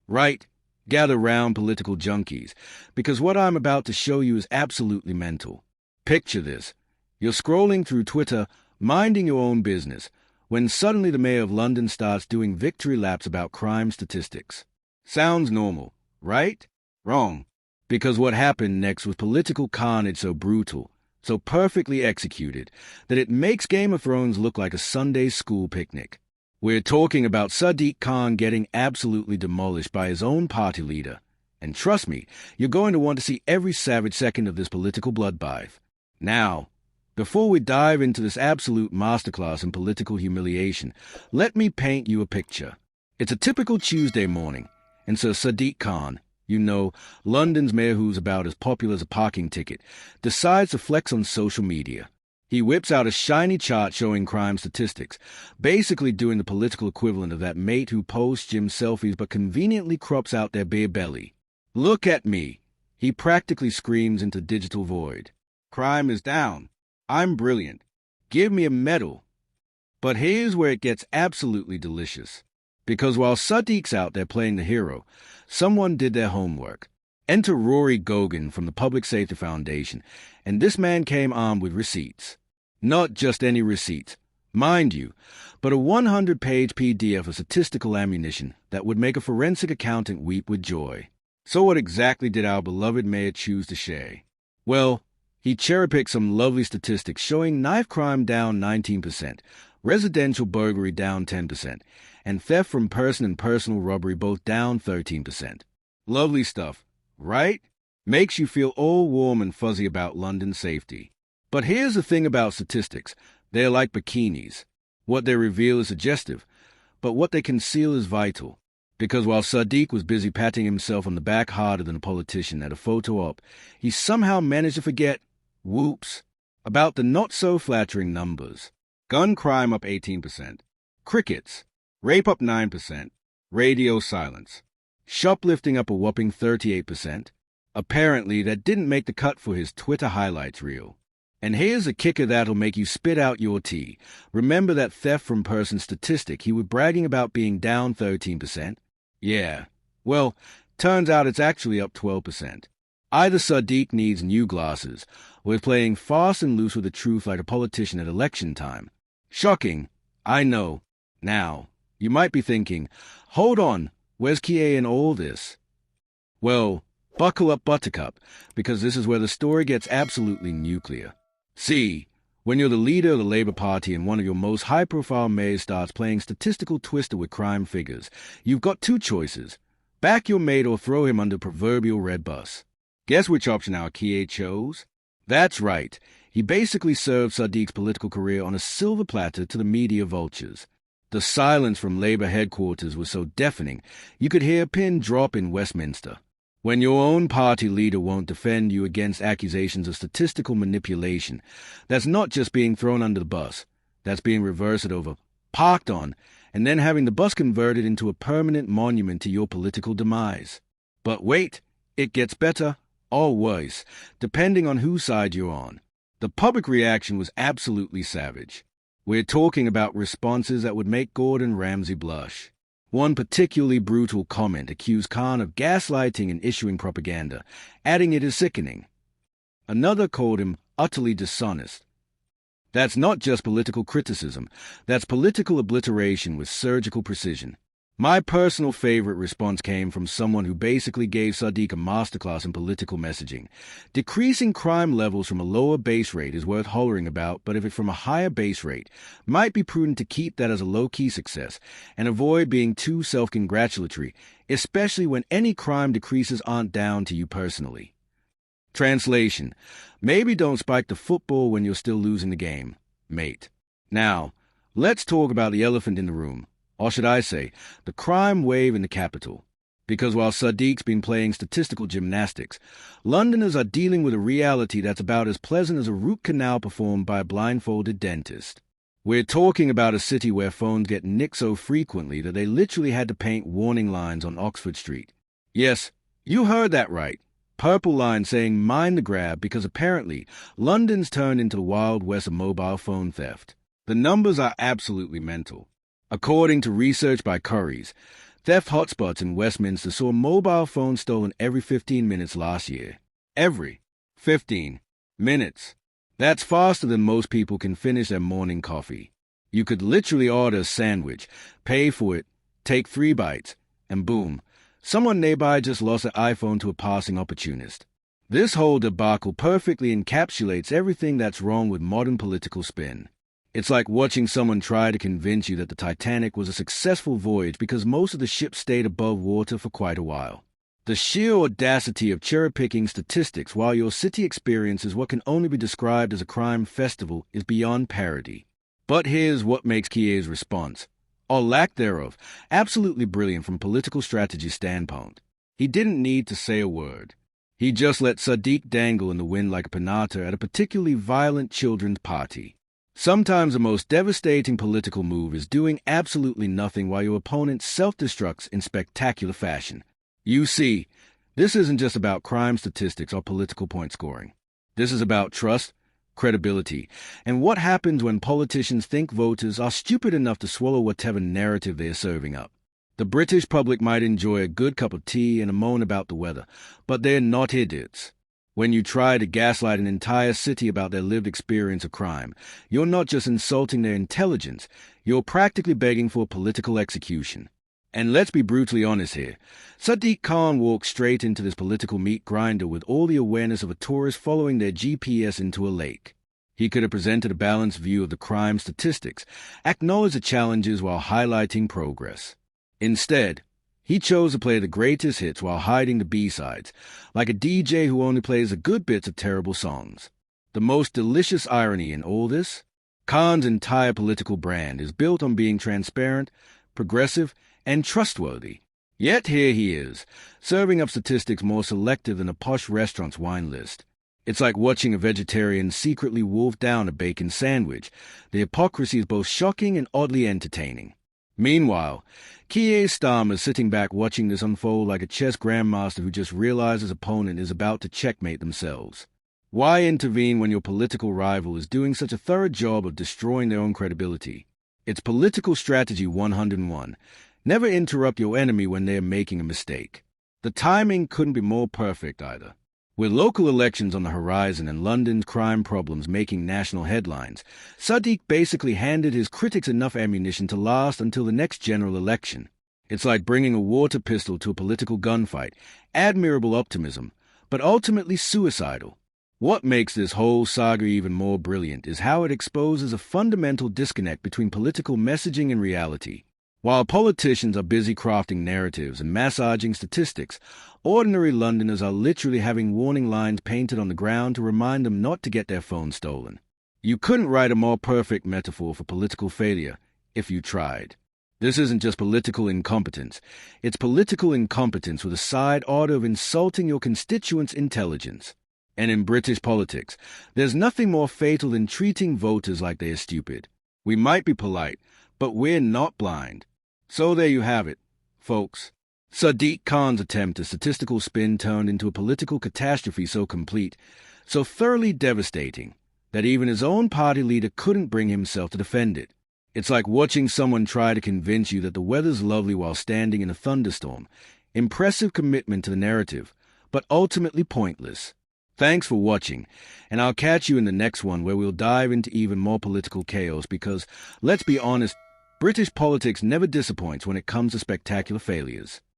Right, gather round, political junkies, because what I'm about to show you is absolutely mental. Picture this. You're scrolling through Twitter, minding your own business, when suddenly the mayor of London starts doing victory laps about crime statistics. Sounds normal, right? Wrong. Because what happened next was political carnage so brutal, so perfectly executed, that it makes Game of Thrones look like a Sunday school picnic. We're talking about Sadiq Khan getting absolutely demolished by his own party leader. And trust me, you're going to want to see every savage second of this political bloodbath. Now, before we dive into this absolute masterclass in political humiliation, let me paint you a picture. It's a typical Tuesday morning, and Sir Sadiq Khan, you know, London's mayor who's about as popular as a parking ticket, decides to flex on social media. He whips out a shiny chart showing crime statistics, basically doing the political equivalent of that mate who posts gym selfies but conveniently crops out their bare belly. Look at me, he practically screams into digital void. Crime is down. I'm brilliant. Give me a medal. But here's where it gets absolutely delicious. Because while Sadiq's out there playing the hero, someone did their homework. Enter Rory Geoghegan from the Public Safety Foundation, and this man came armed with receipts. Not just any receipts, mind you, but a 100-page PDF of statistical ammunition that would make a forensic accountant weep with joy. So what exactly did our beloved mayor choose to share? Well, he cherry-picked some lovely statistics showing knife crime down 19%, residential burglary down 10%, and theft from person and personal robbery both down 13%. Lovely stuff, right? Makes you feel all warm and fuzzy about London's safety. But here's the thing about statistics. They're like bikinis. What they reveal is suggestive, but what they conceal is vital. Because while Sadiq was busy patting himself on the back harder than a politician at a photo op, he somehow managed to forget, whoops, about the not-so-flattering numbers. Gun crime up 18%. Crickets. Rape up 9%. Radio silence. Shoplifting up a whopping 38%. Apparently, that didn't make the cut for his Twitter highlights reel. And here's a kicker that'll make you spit out your tea. Remember that theft from person statistic he was bragging about being down 13%? Yeah. Well, turns out it's actually up 12%. Either Sadiq needs new glasses, or is playing fast and loose with the truth like a politician at election time. Shocking, I know. Now, you might be thinking, hold on, where's Keir in all this? Well, buckle up, Buttercup, because this is where the story gets absolutely nuclear. See, when you're the leader of the Labour Party and one of your most high-profile mayors starts playing statistical twister with crime figures, you've got two choices. Back your mate or throw him under proverbial red bus. Guess which option our Keir chose? That's right. He basically served Sadiq's political career on a silver platter to the media vultures. The silence from Labour headquarters was so deafening, you could hear a pin drop in Westminster. When your own party leader won't defend you against accusations of statistical manipulation, that's not just being thrown under the bus. That's being reversed over, parked on, and then having the bus converted into a permanent monument to your political demise. But wait, it gets better or worse, depending on whose side you're on. The public reaction was absolutely savage. We're talking about responses that would make Gordon Ramsay blush. One particularly brutal comment accused Khan of gaslighting and issuing propaganda, adding it is sickening. Another called him utterly dishonest. That's not just political criticism, that's political obliteration with surgical precision. My personal favorite response came from someone who basically gave Sadiq a masterclass in political messaging. Decreasing crime levels from a lower base rate is worth hollering about, but if it's from a higher base rate, might be prudent to keep that as a low-key success and avoid being too self-congratulatory, especially when any crime decreases aren't down to you personally. Translation: maybe don't spike the football when you're still losing the game, mate. Now, let's talk about the elephant in the room. Or should I say, the crime wave in the capital. Because while Sadiq's been playing statistical gymnastics, Londoners are dealing with a reality that's about as pleasant as a root canal performed by a blindfolded dentist. We're talking about a city where phones get nicked so frequently that they literally had to paint warning lines on Oxford Street. Yes, you heard that right. Purple lines saying mind the grab because apparently London's turned into the Wild West of mobile phone theft. The numbers are absolutely mental. According to research by Currys, Theft hotspots in Westminster saw mobile phones stolen every 15 minutes last year. Every 15 minutes. That's faster than most people can finish their morning coffee. You could literally order a sandwich, pay for it, take 3 bites, and boom, someone nearby just lost their iPhone to a passing opportunist. This whole debacle perfectly encapsulates everything that's wrong with modern political spin. It's like watching someone try to convince you that the Titanic was a successful voyage because most of the ship stayed above water for quite a while. The sheer audacity of cherry-picking statistics while your city experiences what can only be described as a crime festival is beyond parody. But here's what makes Keir's response, or lack thereof, absolutely brilliant from a political strategy standpoint. He didn't need to say a word. He just let Sadiq dangle in the wind like a pinata at a particularly violent children's party. Sometimes the most devastating political move is doing absolutely nothing while your opponent self-destructs in spectacular fashion. You see, this isn't just about crime statistics or political point scoring. This is about trust, credibility, and what happens when politicians think voters are stupid enough to swallow whatever narrative they are serving up. The British public might enjoy a good cup of tea and a moan about the weather, but they're not idiots. When you try to gaslight an entire city about their lived experience of crime, you're not just insulting their intelligence, you're practically begging for political execution. And let's be brutally honest here, Sadiq Khan walked straight into this political meat grinder with all the awareness of a tourist following their GPS into a lake. He could have presented a balanced view of the crime statistics, acknowledged the challenges while highlighting progress. Instead, he chose to play the greatest hits while hiding the B-sides, like a DJ who only plays the good bits of terrible songs. The most delicious irony in all this? Khan's entire political brand is built on being transparent, progressive, and trustworthy. Yet here he is, serving up statistics more selective than a posh restaurant's wine list. It's like watching a vegetarian secretly wolf down a bacon sandwich. The hypocrisy is both shocking and oddly entertaining. Meanwhile, Keir Starmer is sitting back watching this unfold like a chess grandmaster who just realized his opponent is about to checkmate themselves. Why intervene when your political rival is doing such a thorough job of destroying their own credibility? It's political strategy 101. Never interrupt your enemy when they are making a mistake. The timing couldn't be more perfect either. With local elections on the horizon and London's crime problems making national headlines, Sadiq basically handed his critics enough ammunition to last until the next general election. It's like bringing a water pistol to a political gunfight. Admirable optimism, but ultimately suicidal. What makes this whole saga even more brilliant is how it exposes a fundamental disconnect between political messaging and reality. While politicians are busy crafting narratives and massaging statistics, ordinary Londoners are literally having warning lines painted on the ground to remind them not to get their phones stolen. You couldn't write a more perfect metaphor for political failure if you tried. This isn't just political incompetence. It's political incompetence with a side order of insulting your constituents' intelligence. And in British politics, there's nothing more fatal than treating voters like they are stupid. We might be polite, but we're not blind. So there you have it, folks. Sadiq Khan's attempt at statistical spin turned into a political catastrophe so complete, so thoroughly devastating, that even his own party leader couldn't bring himself to defend it. It's like watching someone try to convince you that the weather's lovely while standing in a thunderstorm. Impressive commitment to the narrative, but ultimately pointless. Thanks for watching, and I'll catch you in the next one where we'll dive into even more political chaos because, let's be honest, British politics never disappoints when it comes to spectacular failures.